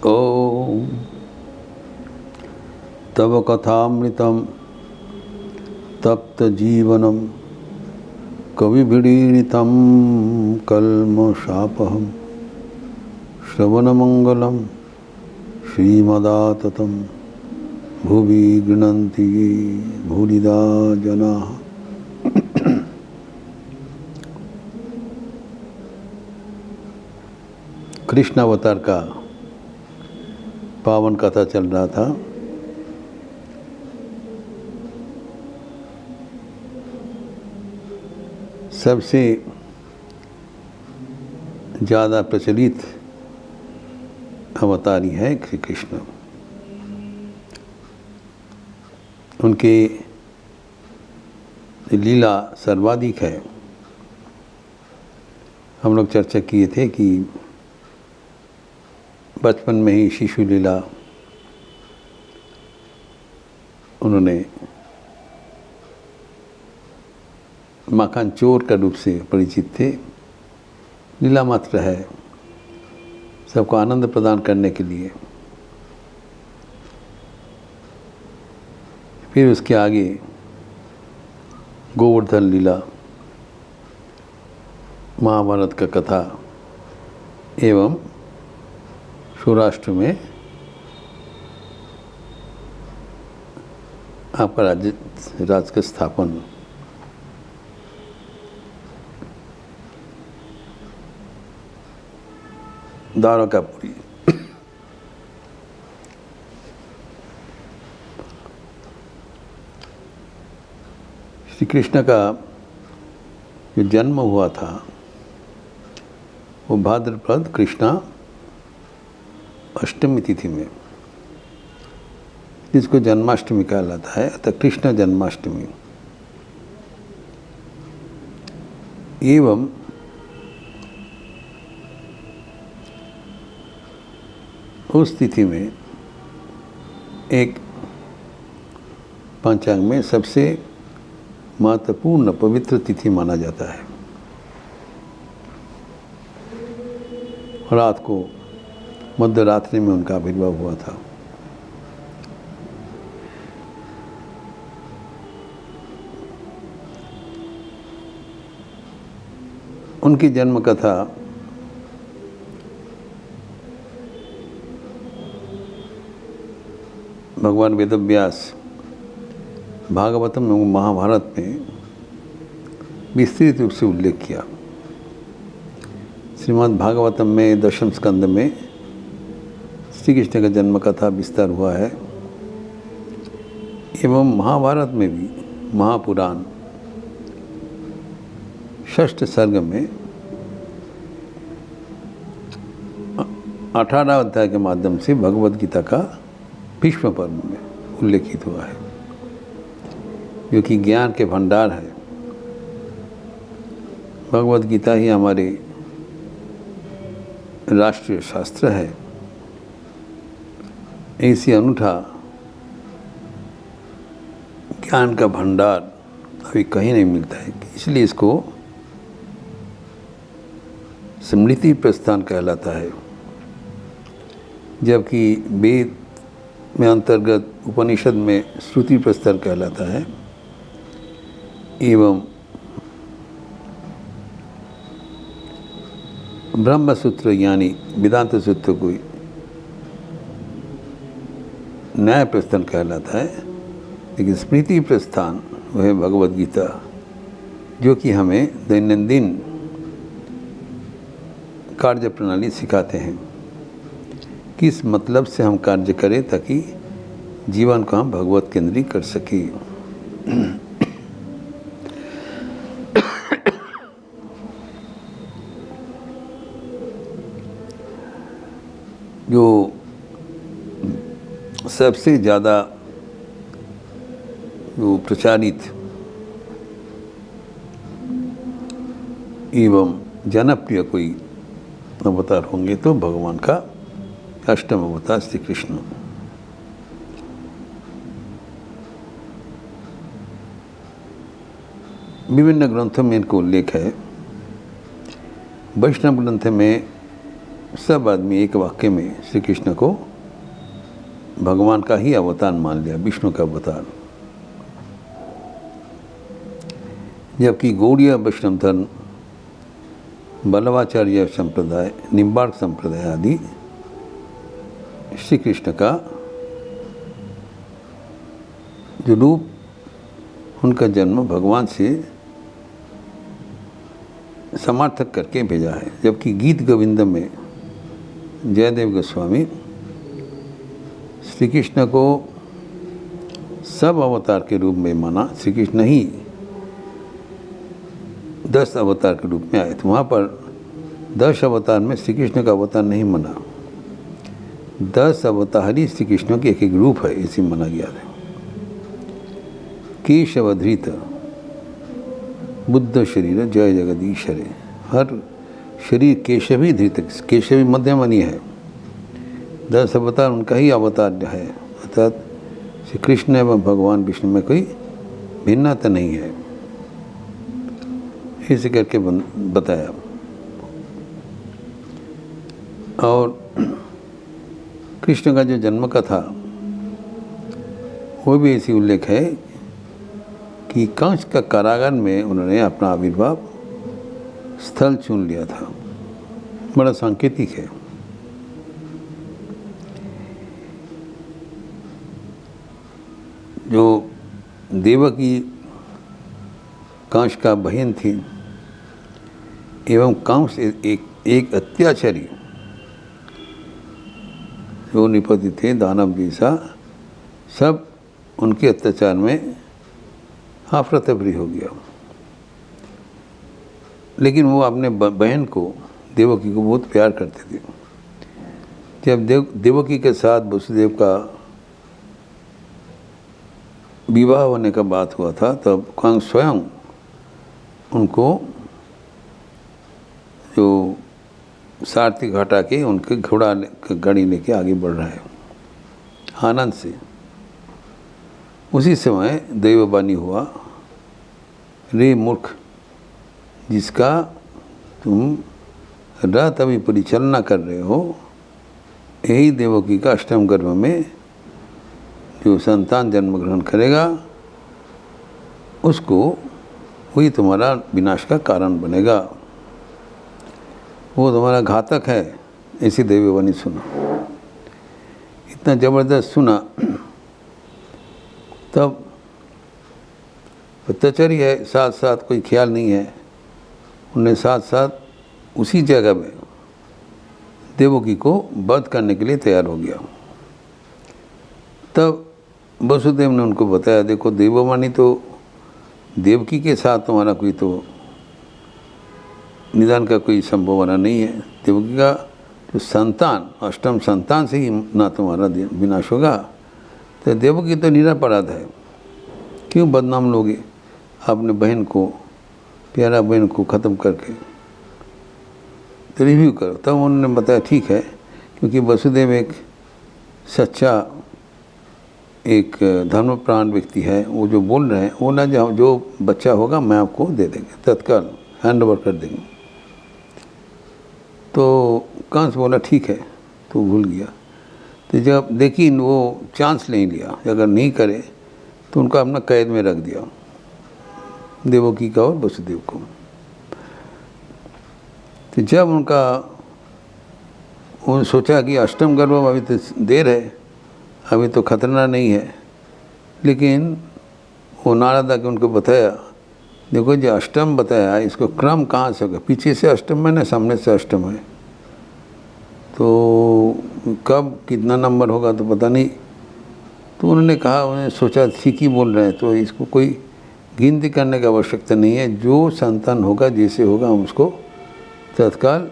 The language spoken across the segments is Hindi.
ओम तव कथामृतं तप्त जीवनम कविभिडीरितं कल्मषापहं श्रवणमंगलं श्रीमदाततं भुवि गृह्णन्ति भूरिदा जनाः। कृष्ण अवतार का पावन कथा चल रहा था। सबसे ज़्यादा प्रचलित अवतारी है श्री कृष्ण। उनके लीला सर्वाधिक है। हम लोग चर्चा किए थे कि बचपन में ही शिशु लीला उन्होंने माखन चोर का रूप से परिचित थे। लीला मात्र है, सबको आनंद प्रदान करने के लिए। फिर उसके आगे गोवर्धन लीला, महाभारत का कथा एवं सौराष्ट्र में आपका राज्य का स्थापन। द्वारकापुरी। श्री कृष्ण का जो जन्म हुआ था वो भाद्रपद कृष्णा अष्टमी तिथि में, जिसको जन्माष्टमी कहा जाता है, अतः कृष्ण जन्माष्टमी। एवं उस तिथि में एक पंचांग में सबसे महत्वपूर्ण पवित्र तिथि माना जाता है। रात को मध्य रात्रि में उनका आविर्भाव हुआ था। उनकी जन्म कथा भगवान वेदव्यास भागवतम एवं महाभारत में विस्तृत रूप से उल्लेख किया। श्रीमद् भागवतम में दशम स्कंद में श्री कृष्ण का जन्म कथा विस्तार हुआ है। एवं महाभारत में भी महापुराण षष्ठ सर्ग में 18 अध्याय के माध्यम से भगवद गीता का भीष्म पर्व में उल्लेखित हुआ है, जो कि ज्ञान के भंडार है। भगवद गीता ही हमारे राष्ट्रीय शास्त्र है। ऐसी अनूठा ज्ञान का भंडार अभी कहीं नहीं मिलता है, इसलिए इसको स्मृति प्रस्थान कहलाता है। जबकि वेद में अंतर्गत उपनिषद में श्रुति प्रस्तर कहलाता है। एवं ब्रह्म सूत्र यानी वेदांत सूत्र को न्याय प्रस्थान कहलाता है। लेकिन स्मृति प्रस्थान वह भगवद गीता, जो कि हमें दैनंदिन कार्य प्रणाली सिखाते हैं, किस मतलब से हम कार्य करें ताकि जीवन को हम भगवत केंद्री कर सकें। जो सबसे ज़्यादा जो प्रचारित एवं जनप्रिय कोई अवतार होंगे तो भगवान का अष्टम अवतार श्री कृष्ण। विभिन्न ग्रंथों में इनको उल्लेख है। वैष्णव ग्रंथ में सब आदमी एक वाक्य में श्री कृष्ण को भगवान का ही अवतार मान लिया, विष्णु का अवतार। जबकि गौड़ीय वैष्णव धर्म, बल्लवाचार्य संप्रदाय, निम्बार्क संप्रदाय आदि श्री कृष्ण का जो रूप, उनका जन्म भगवान से समर्थक करके भेजा है। जबकि गीत गोविंद में जयदेव गोस्वामी श्री कृष्ण को सब अवतार के रूप में माना। श्री कृष्ण ही 10 अवतार के रूप में आए थे। वहाँ पर 10 अवतार में श्री कृष्ण का अवतार नहीं माना, 10 अवतार ही श्री कृष्ण के एक रूप है, इसी माना गया है। केशवधृत बुद्ध शरीर जय जगदीश्वरे, हर शरीर केशवी धृत, केशवी मध्यमनी है। 10 अवतार उनका ही अवतार है, अर्थात श्री कृष्ण एवं भगवान विष्णु में कोई भिन्नता नहीं है, इसे करके बताया। और कृष्ण का जो जन्म का था वो भी ऐसी उल्लेख है कि कंस का कारागार में उन्होंने अपना आविर्भाव स्थल चुन लिया था। बड़ा सांकेतिक है। जो देवकी कंस का बहन थी एवं कंस एक अत्याचारी जो निपति थे, दानव जैसा, सब उनके अत्याचार में आफरा-तफरी हो गया। लेकिन वो अपने बहन को, देवकी को बहुत प्यार करते थे। जब देवकी के साथ वसुदेव का विवाह होने का बात हुआ था, तब कंस स्वयं उनको जो सारथी हटा के उनके घोड़ा गाड़ी लेके आगे बढ़ रहा है आनंद से। उसी समय दैववाणी हुआ, रे मूर्ख, जिसका तुम रथ अभी परिचालना कर रहे हो, यही देवकी का अष्टम गर्भ में जो संतान जन्म ग्रहण करेगा, उसको वही तुम्हारा विनाश का कारण बनेगा, वो तुम्हारा घातक है। ऐसी दैववाणी सुना। इतना ज़बरदस्त सुना, तब अत्याचारी है, साथ साथ कोई ख्याल नहीं है, उन्हें साथ साथ उसी जगह में देवकी को वध करने के लिए तैयार हो गया। तब वसुदेव ने उनको बताया, देखो देववाणी तो देवकी के साथ तुम्हारा कोई तो निदान का कोई संभावना नहीं है। देवकी का जो संतान, अष्टम संतान से ही ना तुम्हारा विनाश होगा, तो देवकी तो निरपराध है, क्यों बदनाम लोगे अपने बहन को, प्यारा बहन को ख़त्म करके। तो रिव्यू करो। तब उन्होंने बताया ठीक है, क्योंकि वसुदेव एक सच्चा, एक धर्मप्राण व्यक्ति है, वो जो बोल रहे हैं वो ना, जो बच्चा होगा मैं आपको दे देंगे, तत्काल हैंड ओवर कर देंगे। तो कंस बोला ठीक है, तो भूल गया। तो जब देखी वो चांस नहीं लिया, अगर नहीं करे तो उनको अपना कैद में रख दिया, देवकी का और वसुदेव को। तो जब उनका उन्होंने सोचा कि अष्टम गर्भ अभी तो देर है, अभी तो खतरा नहीं है, लेकिन वो नारद आके उनको बताया, देखो जो अष्टम बताया इसको क्रम कहाँ से होगा, पीछे से अष्टम है ना सामने से अष्टम है, तो कब कितना नंबर होगा तो पता नहीं। तो उन्होंने कहा, उन्होंने सोचा ठीक ही बोल रहे हैं, तो इसको कोई गिनती करने की आवश्यकता नहीं है, जो संतान होगा जैसे होगा हम उसको तत्काल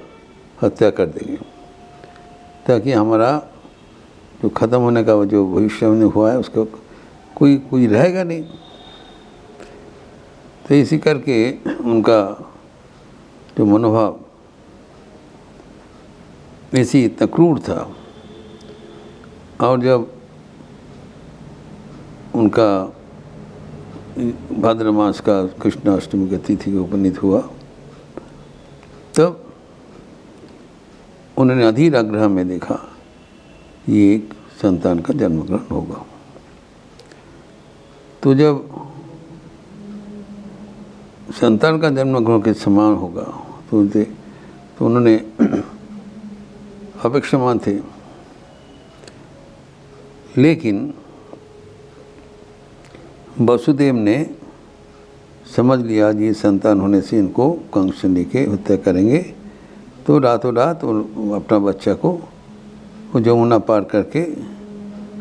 हत्या कर देंगे, ताकि हमारा जो ख़त्म होने का जो भविष्य में हुआ है उसका कोई रहेगा नहीं। तो इसी करके उनका जो मनोभाव ऐसी इतना क्रूर था। और जब उनका भाद्र मास का कृष्णाष्टमी की तिथि को उपनीत हुआ, तब उन्होंने अधीर आग्रह में देखा ये एक संतान का जन्म ग्रहण होगा। तो जब संतान का जन्म ग्रहण के समान होगा तो उन्होंने अपेक्षमान थे, लेकिन वसुदेव ने समझ लिया ये संतान होने से इनको कंस लेके हत्या करेंगे, तो रातों रात अपना बच्चा को वो जमुना पार करके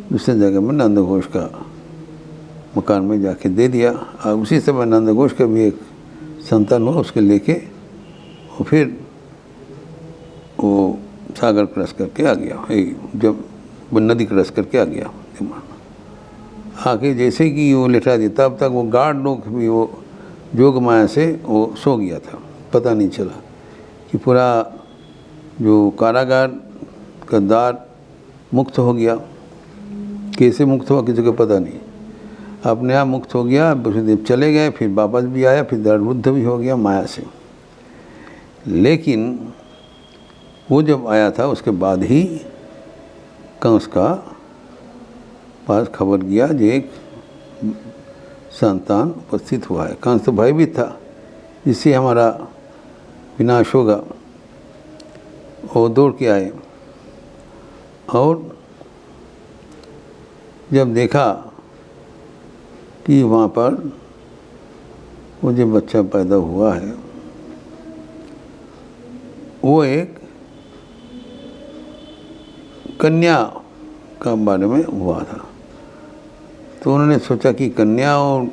दूसरे जगह में नंद घोष का मकान में जाके दे दिया। और उसी समय नंद घोष का भी एक संतान हुआ, उसके लेके वो फिर वो सागर क्रॉस करके आ गया, जब वो नदी क्रॉस करके आ गया। आके जैसे कि वो लेटा दिया तब तक वो गार्ड लोग भी वो जोग माया से वो सो गया था, पता नहीं चला कि पूरा जो कारागार का द्वार मुक्त हो गया। कैसे मुक्त हुआ किसी को पता नहीं, अपने आप मुक्त हो गया। वसुदेव चले गए, फिर वापस भी आया, फिर दंडरुद्ध भी हो गया माया से। लेकिन वो जब आया था उसके बाद ही कंस का पास खबर गया जो एक संतान उपस्थित हुआ है। कंस तो भयभीत था, जिससे हमारा विनाश होगा। वो दौड़ के आए और जब देखा कि वहाँ पर वो जो बच्चा पैदा हुआ है वो एक कन्या का बारे में हुआ था। तो उन्होंने सोचा कि कन्या और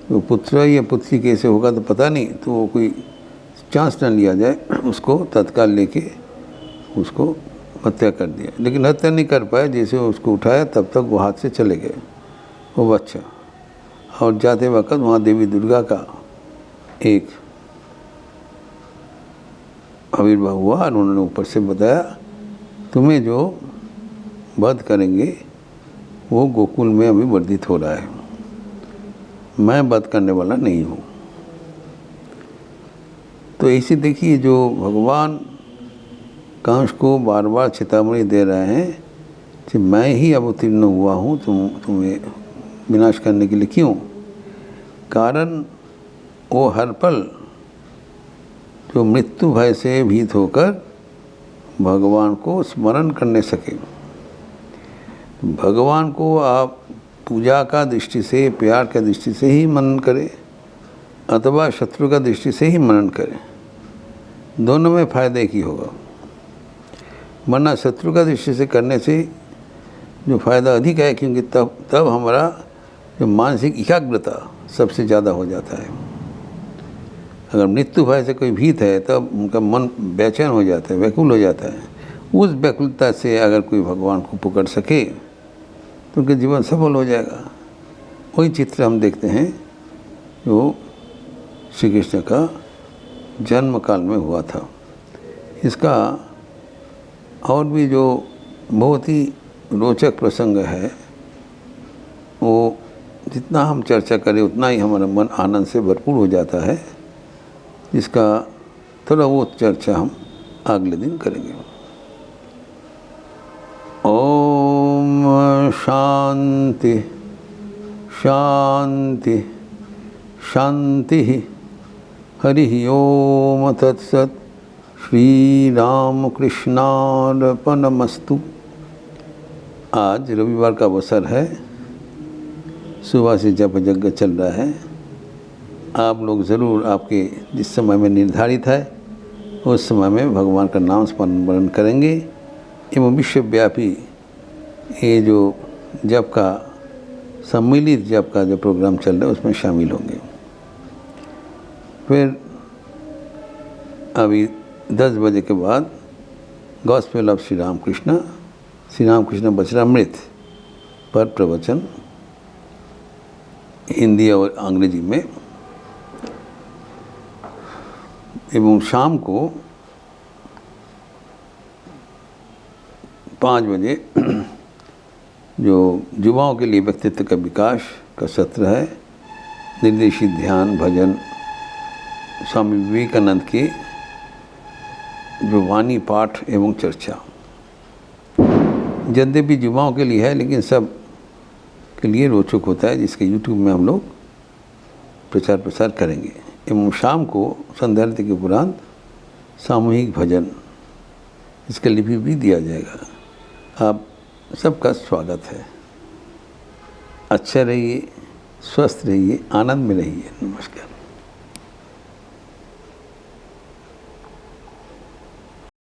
जो पुत्र या पुत्री कैसे होगा तो पता नहीं, तो वो कोई चांस न लिया जाए, उसको तत्काल लेके उसको हत्या कर दिया। लेकिन हत्या नहीं कर पाए, जैसे उसको उठाया तब तक वो हाथ से चले गए वो बच्चा। और जाते वक्त वहाँ देवी दुर्गा का एक आविर्भाव हुआ और उन्होंने ऊपर से बताया तुम्हें जो वध करेंगे वो गोकुल में अभी वर्धित हो रहा है, मैं वध करने वाला नहीं हूँ। तो ऐसे देखिए जो भगवान कंस को बार बार चेतावनी दे रहे हैं कि मैं ही अवतीर्ण हुआ हूँ तुम्हें विनाश करने के लिए। क्यों? कारण वो हर पल जो मृत्यु भय से भीत होकर भगवान को स्मरण करने सके। भगवान को आप पूजा का दृष्टि से, प्यार का दृष्टि से ही मनन करें अथवा शत्रु का दृष्टि से ही मनन करें, दोनों में फायदा एक ही होगा। वरना शत्रु का दृष्टि से करने से जो फायदा अधिक है, क्योंकि तब हमारा जो मानसिक एकाग्रता सबसे ज़्यादा हो जाता है। अगर मृत्यु भय से कोई भीत है तब उनका मन बेचैन हो जाता है, व्याकुल हो जाता है। उस व्याकुलता से अगर कोई भगवान को पकड़ सके तो उनका जीवन सफल हो जाएगा। वही चित्र हम देखते हैं जो श्री कृष्ण का जन्म काल में हुआ था। इसका और भी जो बहुत ही रोचक प्रसंग है, वो जितना हम चर्चा करें उतना ही हमारा मन आनंद से भरपूर हो जाता है। इसका थोड़ा वो चर्चा हम अगले दिन करेंगे। ओम शांति शांति शांति। हरि ओम तत्सत्। श्री राम कृष्णार्पणमस्तु। आज रविवार का अवसर है, सुबह से जप यज्ञ चल रहा है। आप लोग ज़रूर आपके जिस समय में निर्धारित है उस समय में भगवान का नाम स्मरण करेंगे एवं विश्वव्यापी ये जो जप का सम्मिलित जप का जो प्रोग्राम चल रहा है उसमें शामिल होंगे। फिर अभी 10 बजे के बाद गॉस्पेल ऑफ श्री रामकृष्ण वचनामृत पर प्रवचन हिंदी और अंग्रेजी में, एवं शाम को 5 बजे जो युवाओं के लिए व्यक्तित्व का विकास का सत्र है, निर्देशित ध्यान भजन स्वामी विवेकानंद के जो वाणी पाठ एवं चर्चा यद्यपि युवाओं के लिए है, लेकिन सब के लिए रोचक होता है, जिसके यूट्यूब में हम लोग प्रचार प्रसार करेंगे। एवं शाम को संध्या आरती के उपरांत सामूहिक भजन, इसका लिपि भी दिया जाएगा। आप सबका स्वागत है। अच्छा रहिए, स्वस्थ रहिए, आनंद में रहिए। नमस्कार।